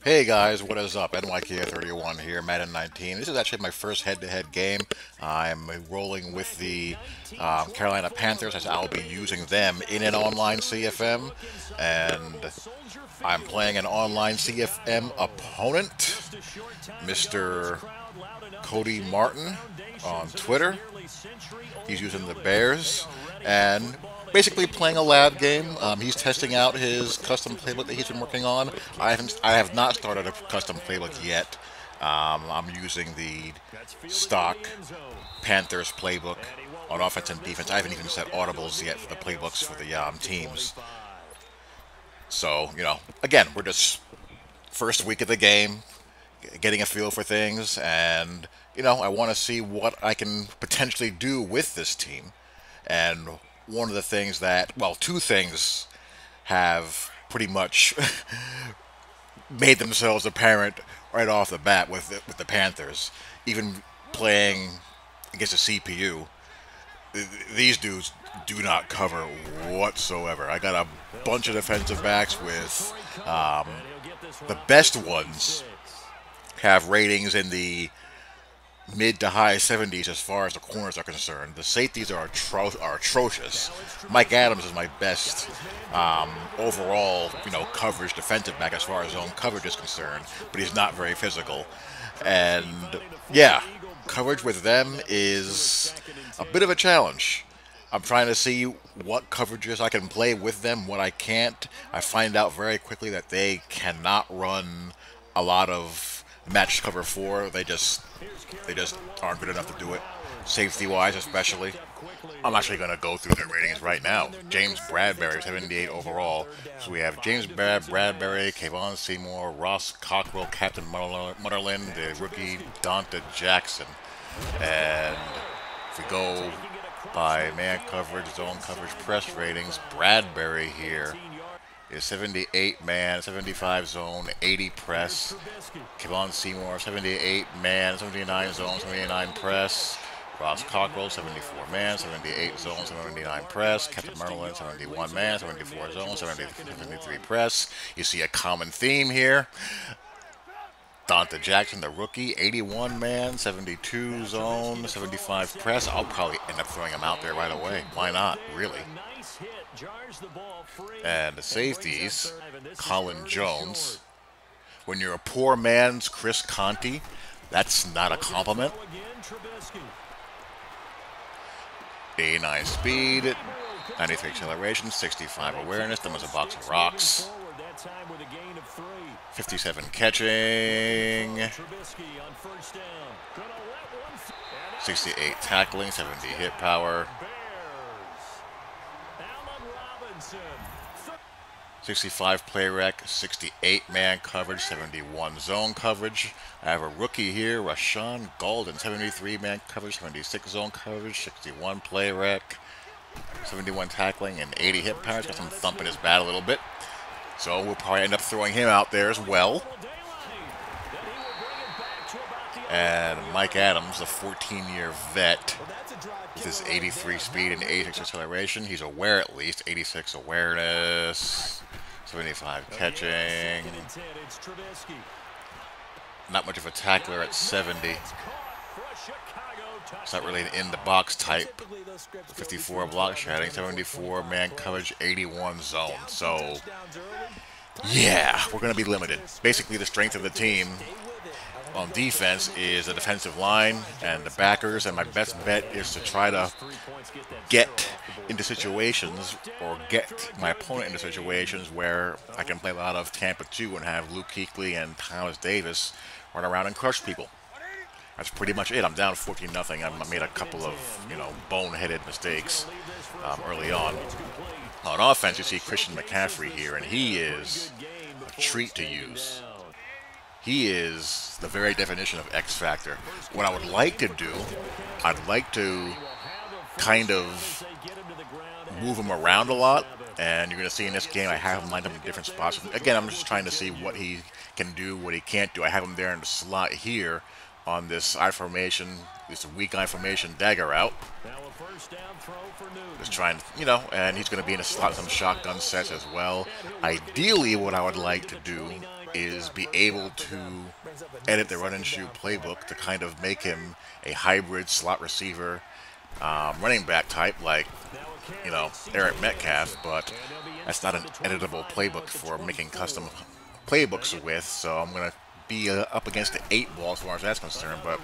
Hey guys, what is up? NYK31 here, Madden 19. This is actually my first head-to-head game. I'm rolling with the Carolina Panthers as I'll be using them in an online CFM. And I'm playing an online CFM opponent, Mr. Cody Martin on Twitter. He's using the Bears and basically playing a lab game. He's testing out his custom playbook that he's been working on. I have not started a custom playbook yet. I'm using the stock Panthers playbook on offense and defense. I haven't even set audibles yet for the playbooks for the teams. So, again, we're just first week of the game, getting a feel for things, and I want to see what I can potentially do with this team. And one of the things two things have pretty much made themselves apparent right off the bat with the Panthers. Even playing against a CPU, these dudes do not cover whatsoever. I got a bunch of defensive backs with the best ones have ratings in the mid to high 70s as far as the corners are concerned. The safeties are atrocious. Mike Adams is my best overall, coverage defensive back as far as zone coverage is concerned, but he's not very physical. And yeah, coverage with them is a bit of a challenge. I'm trying to see what coverages I can play with them, what I can't. I find out very quickly that they cannot run a lot of match cover 4. They just aren't good enough to do it, safety-wise especially. I'm actually going to go through their ratings right now. James Bradbury, 78 overall. So we have James Bradbury, Kayvon Seymour, Ross Cockrell, Captain Mutterland, the rookie Donta Jackson. And if we go by man coverage, zone coverage, press ratings, Bradbury here is 78 man, 75 zone, 80 press. Kayvon Seymour, 78 man, 79 zone, 79 press. Ross Cockrell, 74 man, 78 zone, 79 press. Captain Merlin, 71 man, 74 zone, 73 press. You see a common theme here. Donta Jackson, the rookie, 81 man, 72 zone, 75 press. I'll probably end up throwing him out there right away. Why not, really? And the safeties, Colin Jones. When you're a poor man's Chris Conti, that's not a compliment. 89 speed, 93 acceleration, 65 awareness. Then was a box of rocks. 57 catching, 68 tackling, 70 hit power, 65 play rec, 68 man coverage, 71 zone coverage. I have a rookie here, Rashawn Golden, 73 man coverage, 76 zone coverage, 61 play rec, 71 tackling, and 80 hit power. Got some thump in his bat a little bit. So we'll probably end up throwing him out there as well. And Mike Adams, a 14-year vet with his 83 speed and 86 acceleration. He's aware at least, 86 awareness, 75 catching. Not much of a tackler at 70. It's not really an in-the-box type. 54 block shedding, 74 man coverage, 81 zone. So, yeah, we're going to be limited. Basically, the strength of the team on defense is the defensive line and the backers, and my best bet is to try to get into situations or get my opponent into situations where I can play a lot of Tampa 2 and have Luke Kuechly and Thomas Davis run around and crush people. That's pretty much it. I'm down 14-0. I made a couple of, boneheaded mistakes early on. On offense, you see Christian McCaffrey here, and he is a treat to use. He is the very definition of X Factor. What I would like to do, I'd like to kind of move him around a lot, and you're going to see in this game I have him lined up in different spots. Again, I'm just trying to see what he can do, what he can't do. I have him there in the slot here on this I formation, this weak I formation dagger out. Just trying, and he's going to be in a slot, some shotgun sets as well. Ideally, what I would like to do is be able to edit the run and shoot playbook to kind of make him a hybrid slot receiver, running back type like, Eric Metcalf, but that's not an editable playbook for making custom playbooks with, so I'm going to be up against the 8 ball as far as that's concerned, but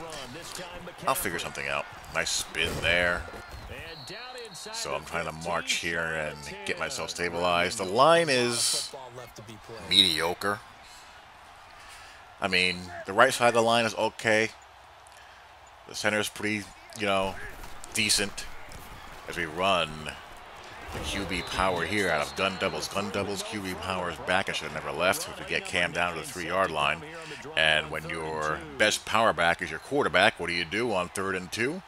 I'll figure something out. Nice spin there. So I'm trying to march here and get myself stabilized. The line is mediocre. I mean, the right side of the line is okay. The center is pretty, decent as we run the QB power here out of gun doubles. Gun doubles, QB power is back. I should have never left to get Cam down to the 3-yard line. And when your best power back is your quarterback, what do on 3rd and 2?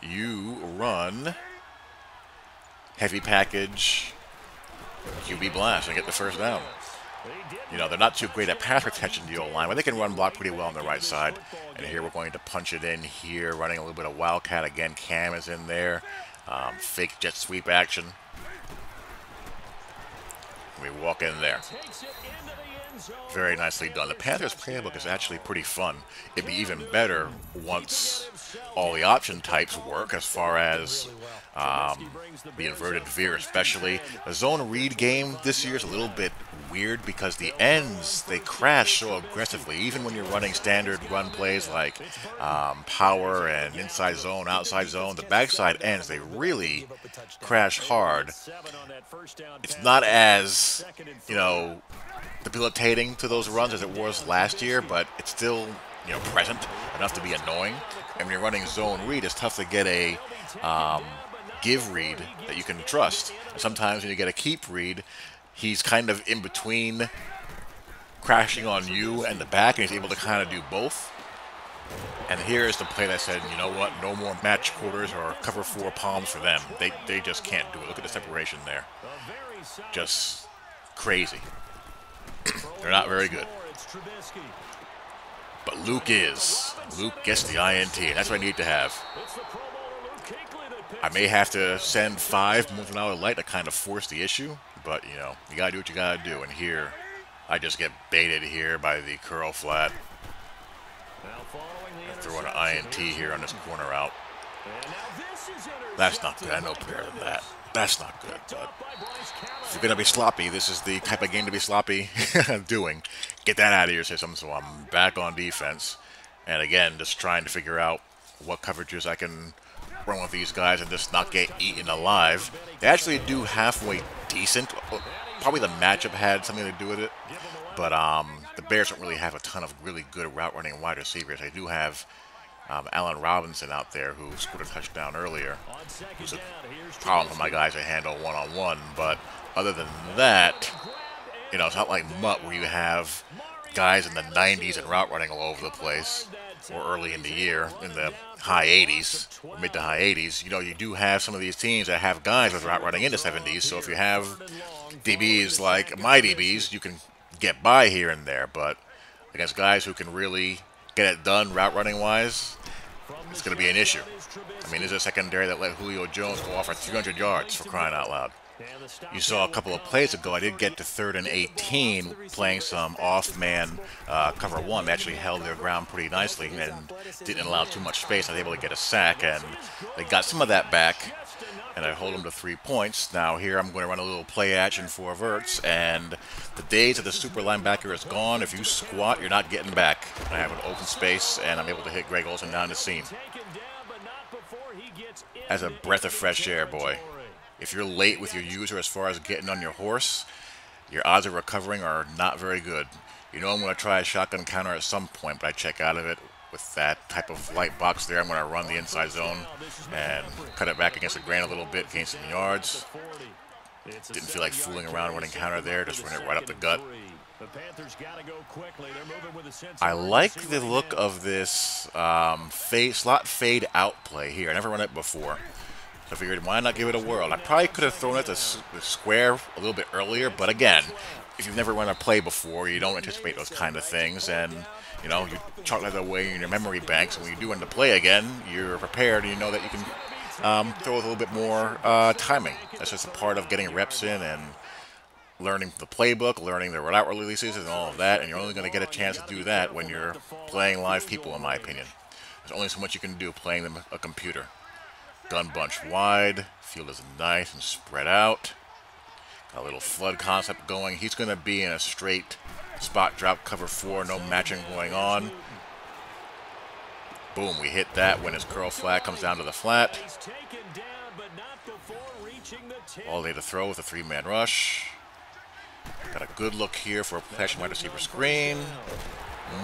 You run heavy package QB blast and get the first down. They're not too great at pass protection, the O-line, but they can run block pretty well on the right side. And here we're going to punch it in here, running a little bit of wildcat. Again, Cam is in there. Fake jet sweep action. We walk in there. Very nicely done. The Panthers playbook is actually pretty fun. It'd be even better once all the option types work, as far as the inverted veer especially. The zone read game this year is a little bit weird because the ends, they crash so aggressively. Even when you're running standard run plays like power and inside zone, outside zone, the backside ends, they really crash hard. It's not as, debilitating to those runs as it was last year, but it's still, present enough to be annoying. And when you're running zone read, it's tough to get a give read that you can trust. And sometimes when you get a keep read, he's kind of in between crashing on you and the back, and he's able to kind of do both. And here's the play that said, you know what, no more match quarters or cover 4 palms for them. They just can't do it. Look at the separation there. Just crazy. They're not very good. But Luke is. Luke gets the INT, and that's what I need to have. I may have to send 5 moving out of light to kind of force the issue, but, you got to do what you got to do. And here, I just get baited here by the curl flat. And throw an INT here on this corner out. That's not good. I know better than that. That's not good, but if you're going to be sloppy, this is the type of game to be sloppy doing. Get that out of your system, so I'm back on defense. And again, just trying to figure out what coverages I can run with these guys and just not get eaten alive. They actually do halfway decent. Probably the matchup had something to do with it. But the Bears don't really have a ton of really good route running wide receivers. They do have Allen Robinson out there, who scored a touchdown earlier, who's a problem for my guys to handle one-on-one. But other than that, it's not like Mutt where you have guys in the 90s and route running all over the place, or early in the year in the high 80s or mid to high 80s. You do have some of these teams that have guys with route running in the 70s. So if you have DBs like my DBs, you can get by here and there. But against guys who can really get it done route running wise, it's going to be an issue. I mean, there's a secondary that let Julio Jones go off for 300 yards, for crying out loud. You saw a couple of plays ago, I did get to 3rd and 18 playing some off-man cover 1. They actually held their ground pretty nicely and didn't allow too much space. I was able to get a sack, and they got some of that back, and I hold them to 3 points. Now here I'm going to run a little play action for Verts, and the days of the super linebacker is gone. If you squat, you're not getting back. I have an open space, and I'm able to hit Greg Olsen down the seam. As a breath of fresh air, boy. If you're late with your user as far as getting on your horse, your odds of recovering are not very good. I'm going to try a shotgun counter at some point, but I check out of it with that type of light box there. I'm going to run the inside zone and cut it back against the grain a little bit, gain some yards. Didn't feel like fooling around running counter there, just run it right up the gut. I like the look of this slot fade out play here. I never run it before. So I figured, why not give it a whirl? I probably could have thrown it to the square a little bit earlier, but again, if you've never run a play before, you don't anticipate those kind of things, and you chalk that away in your memory banks. And when you do run the play again, you're prepared, and you know that you can throw with a little bit more timing. That's just a part of getting reps in, and learning the playbook, learning the route releases and all of that, and you're only going to get a chance to do that when you're playing live people, in my opinion. There's only so much you can do playing them a computer. Gun bunch wide, field is nice and spread out. Got a little flood concept going. He's going to be in a straight spot drop cover 4, no matching going on. Boom, we hit that when his curl flat comes down to the flat. All day to throw with a 3-man rush. Got a good look here for a protection wide receiver screen.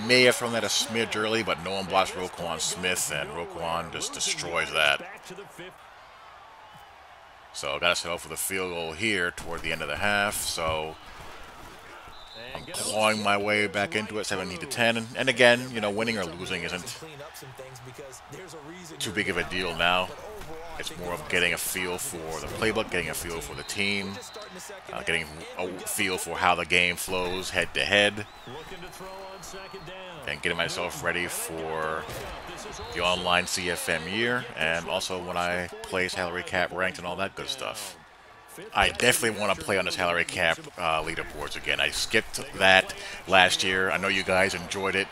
May have thrown that a smidge early, but no one blocks Roquan Smith, and Roquan just destroys that. So got to set up for the field goal here toward the end of the half. So I'm clawing my way back into it, 17-10. And again, you know, winning or losing isn't too big of a deal now. It's more of getting a feel for the playbook, getting a feel for the team, getting a feel for how the game flows head to head, and getting myself ready for the online CFM year, and also when I play salary cap ranked and all that good stuff. I definitely want to play on the salary cap leaderboards again. I skipped that last year. I know you guys enjoyed it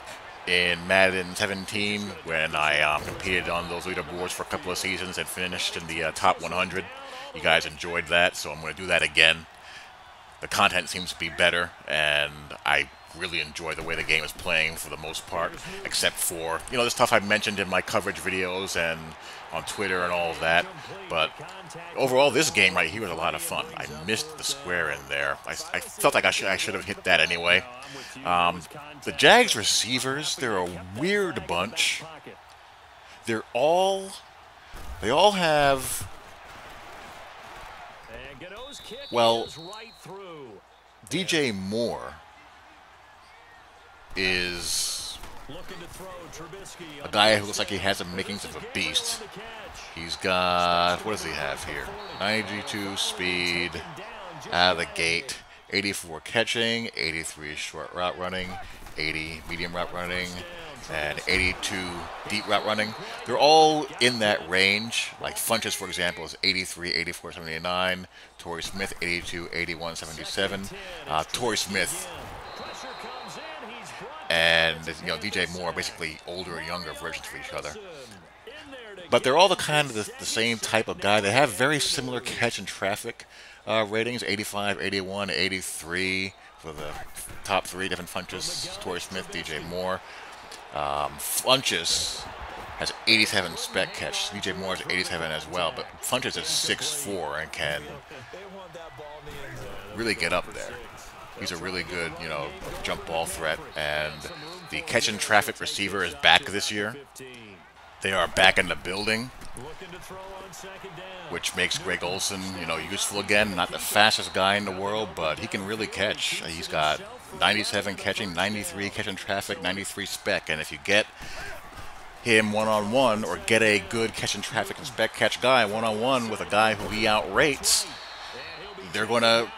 in Madden 17 when I competed on those leaderboards for a couple of seasons and finished in the top 100. You guys enjoyed that, so I'm going to do that again. The content seems to be better, and I really enjoy the way the game is playing for the most part, except for, you know, the stuff I mentioned in my coverage videos and on Twitter and all of that. But overall, this game right here was a lot of fun. I missed the square in there. I felt like I should have hit that anyway. The Jags receivers, they're a weird bunch. They all have, well, DJ Moore is a guy who looks like he has the makings of a beast. He's got, what does he have here? 92 speed out of the gate, 84 catching, 83 short route running, 80 medium route running, and 82 deep route running. They're all in that range. Like Funches, for example, is 83, 84, 79. Torrey Smith, 82, 81, 77. Torrey Smith and, you know, DJ Moore are basically older or younger versions of each other. But they're all the kind of the same type of guy. They have very similar catch and traffic ratings, 85, 81, 83 for the top 3 different Funches, Torrey Smith, DJ Moore. Funches has 87 spec catch. DJ Moore has 87 as well, but Funches is 6'4" and can really get up there. He's a really good, you know, jump ball threat, and the catch and traffic receiver is back this year. They are back in the building, which makes Greg Olsen, you know, useful again. Not the fastest guy in the world, but he can really catch. He's got 97 catching, 93 catch and traffic, 93 spec, and if you get him one-on-one or get a good catch and traffic and spec catch guy one-on-one with a guy who he outrates, they're going to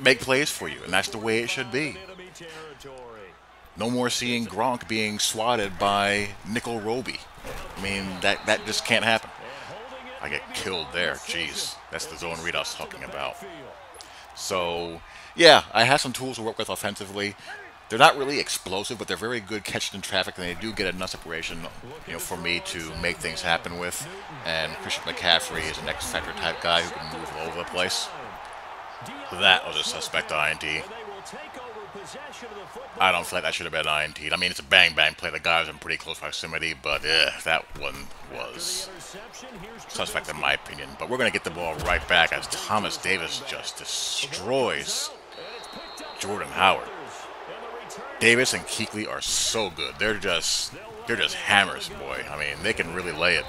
make plays for you, and that's the way it should be. No more seeing Gronk being swatted by Nickel Roby. I mean, that just can't happen. I get killed there. Jeez, that's the zone read I was talking about. So, yeah, I have some tools to work with offensively. They're not really explosive, but they're very good catching in traffic, and they do get enough separation, you know, for me to make things happen with. And Christian McCaffrey is an X-Factor type guy who can move all over the place. That was a suspect INT. I don't feel like that should have been INT. I mean, it's a bang-bang play. The guy was in pretty close proximity, but that one was suspect in my opinion. But we're going to get the ball right back as Thomas Davis just destroys Jordan Howard. Davis and Kuechly are so good. They're just hammers, boy. I mean, they can really lay it.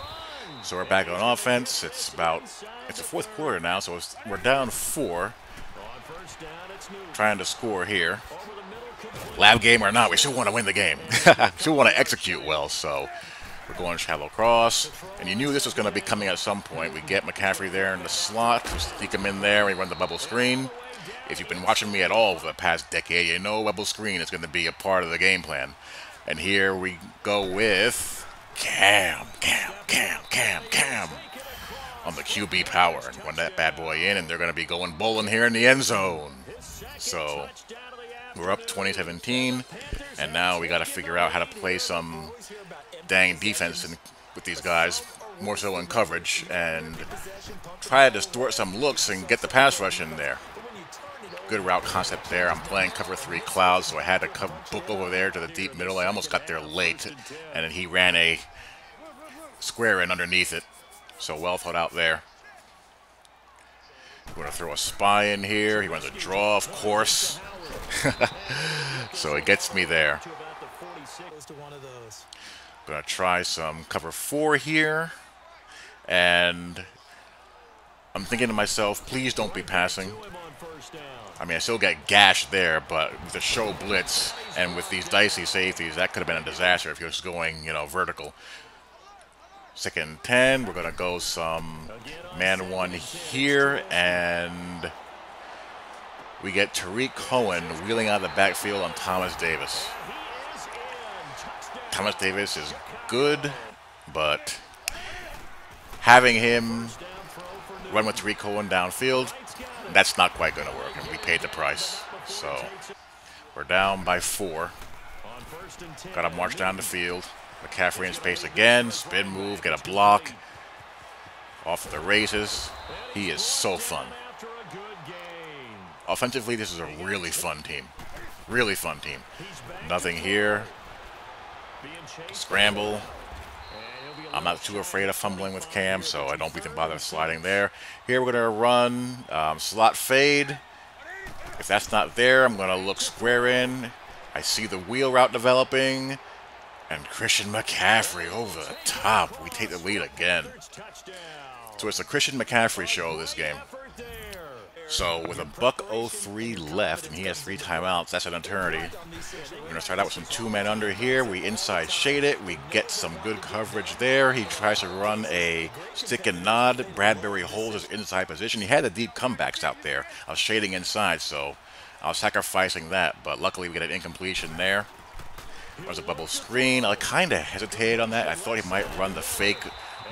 So we're back on offense. It's the fourth quarter now, so we're down 4. Trying to score here. Lab game or not, we still want to win the game. Still want to execute well, so we're going shallow cross. And you knew this was going to be coming at some point. We get McCaffrey there in the slot. We sneak him in there. We run the bubble screen. If you've been watching me at all over the past decade, you know bubble screen is going to be a part of the game plan. And here we go with Cam on the QB power, and run that bad boy in, and they're going to be going bowling here in the end zone. So we're up 2017, and now we got to figure out how to play some dang defense with these guys, more so in coverage, and try to distort some looks and get the pass rush in there. Good route concept there. I'm playing cover 3 clouds, so I had to book over there to the deep middle. I almost got there late, and then he ran a square in underneath it. So well thought out there. We're going to throw a spy in here. He runs a draw, of course. So it gets me there. Going to try some cover 4 here. And I'm thinking to myself, please don't be passing. I mean, I still get gashed there, but with the show blitz and with these dicey safeties, that could have been a disaster if he was going, vertical. 2nd and 10, we're going to go some man 1 here, and we get Tariq Cohen wheeling out of the backfield on Thomas Davis. Thomas Davis is good, but having him run with Tariq Cohen downfield, that's not quite going to work, and we paid the price. So we're down by 4. Got to march down the field. McCaffrey in space again. Spin move, get a block. Off the races. He is so fun. Offensively, this is a really fun team. Really fun team. Nothing here. Scramble. I'm not too afraid of fumbling with Cam, so I don't even bother sliding there. Here we're going to run slot fade. If that's not there, I'm going to look square in. I see the wheel route developing. And Christian McCaffrey over the top. We take the lead again. So it's a Christian McCaffrey show this game. So with a $1:03 left, and he has 3 timeouts, that's an eternity. We're going to start out with some 2-men under here. We inside shade it. We get some good coverage there. He tries to run a stick and nod. Bradbury holds his inside position. He had the deep comebacks out there. I was shading inside, so I was sacrificing that. But luckily we get an incompletion there. There's a bubble screen. I kind of hesitated on that. I thought he might run the fake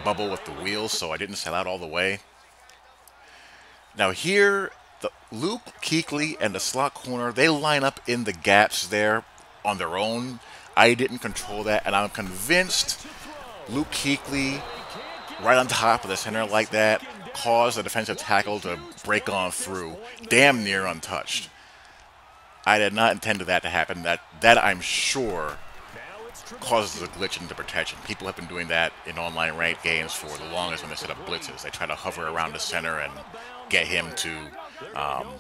bubble with the wheels, so I didn't sell out all the way. Now here, Luke Kuechly and the slot corner, they line up in the gaps there on their own. I didn't control that, and I'm convinced Luke Kuechly, right on top of the center like that, caused the defensive tackle to break on through, damn near untouched. I did not intend for that to happen. That I'm sure causes a glitch in the protection. People have been doing that in online ranked games for the longest when they set up blitzes. They try to hover around the center and get him to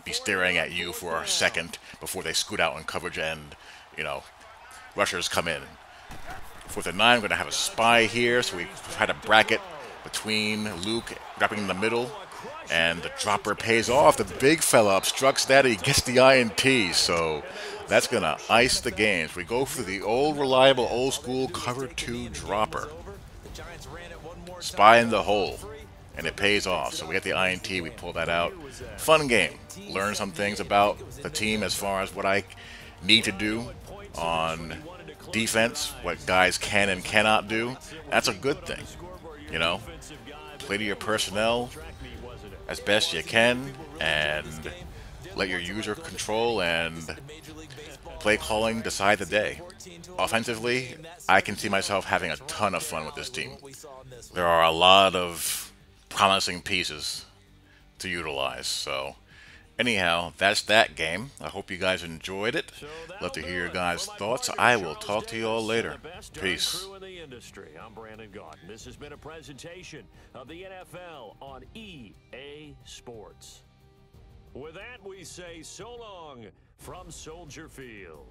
be staring at you for a second before they scoot out in coverage and, rushers come in. 4th and 9, we're going to have a spy here, so we try to bracket between Luke dropping in the middle, and the dropper pays off. The big fella obstructs that, and he gets the INT, so that's going to ice the games. We go for the old, reliable, old-school cover 2 dropper. Spy in the hole, and it pays off. So we get the INT, we pull that out. Fun game. Learn some things about the team as far as what I need to do on defense, what guys can and cannot do. That's a good thing, Play to your personnel as best you can, and let your user control and play calling decide the day. Offensively, I can see myself having a ton of fun with this team. There are a lot of promising pieces to utilize, so anyhow, that's that game. I hope you guys enjoyed it. Love to hear your guys' thoughts. I will talk to you all later. Peace. I'm Brandon Gaunt. This has been a presentation of the NFL on EA Sports. With that, we say so long from Soldier Field.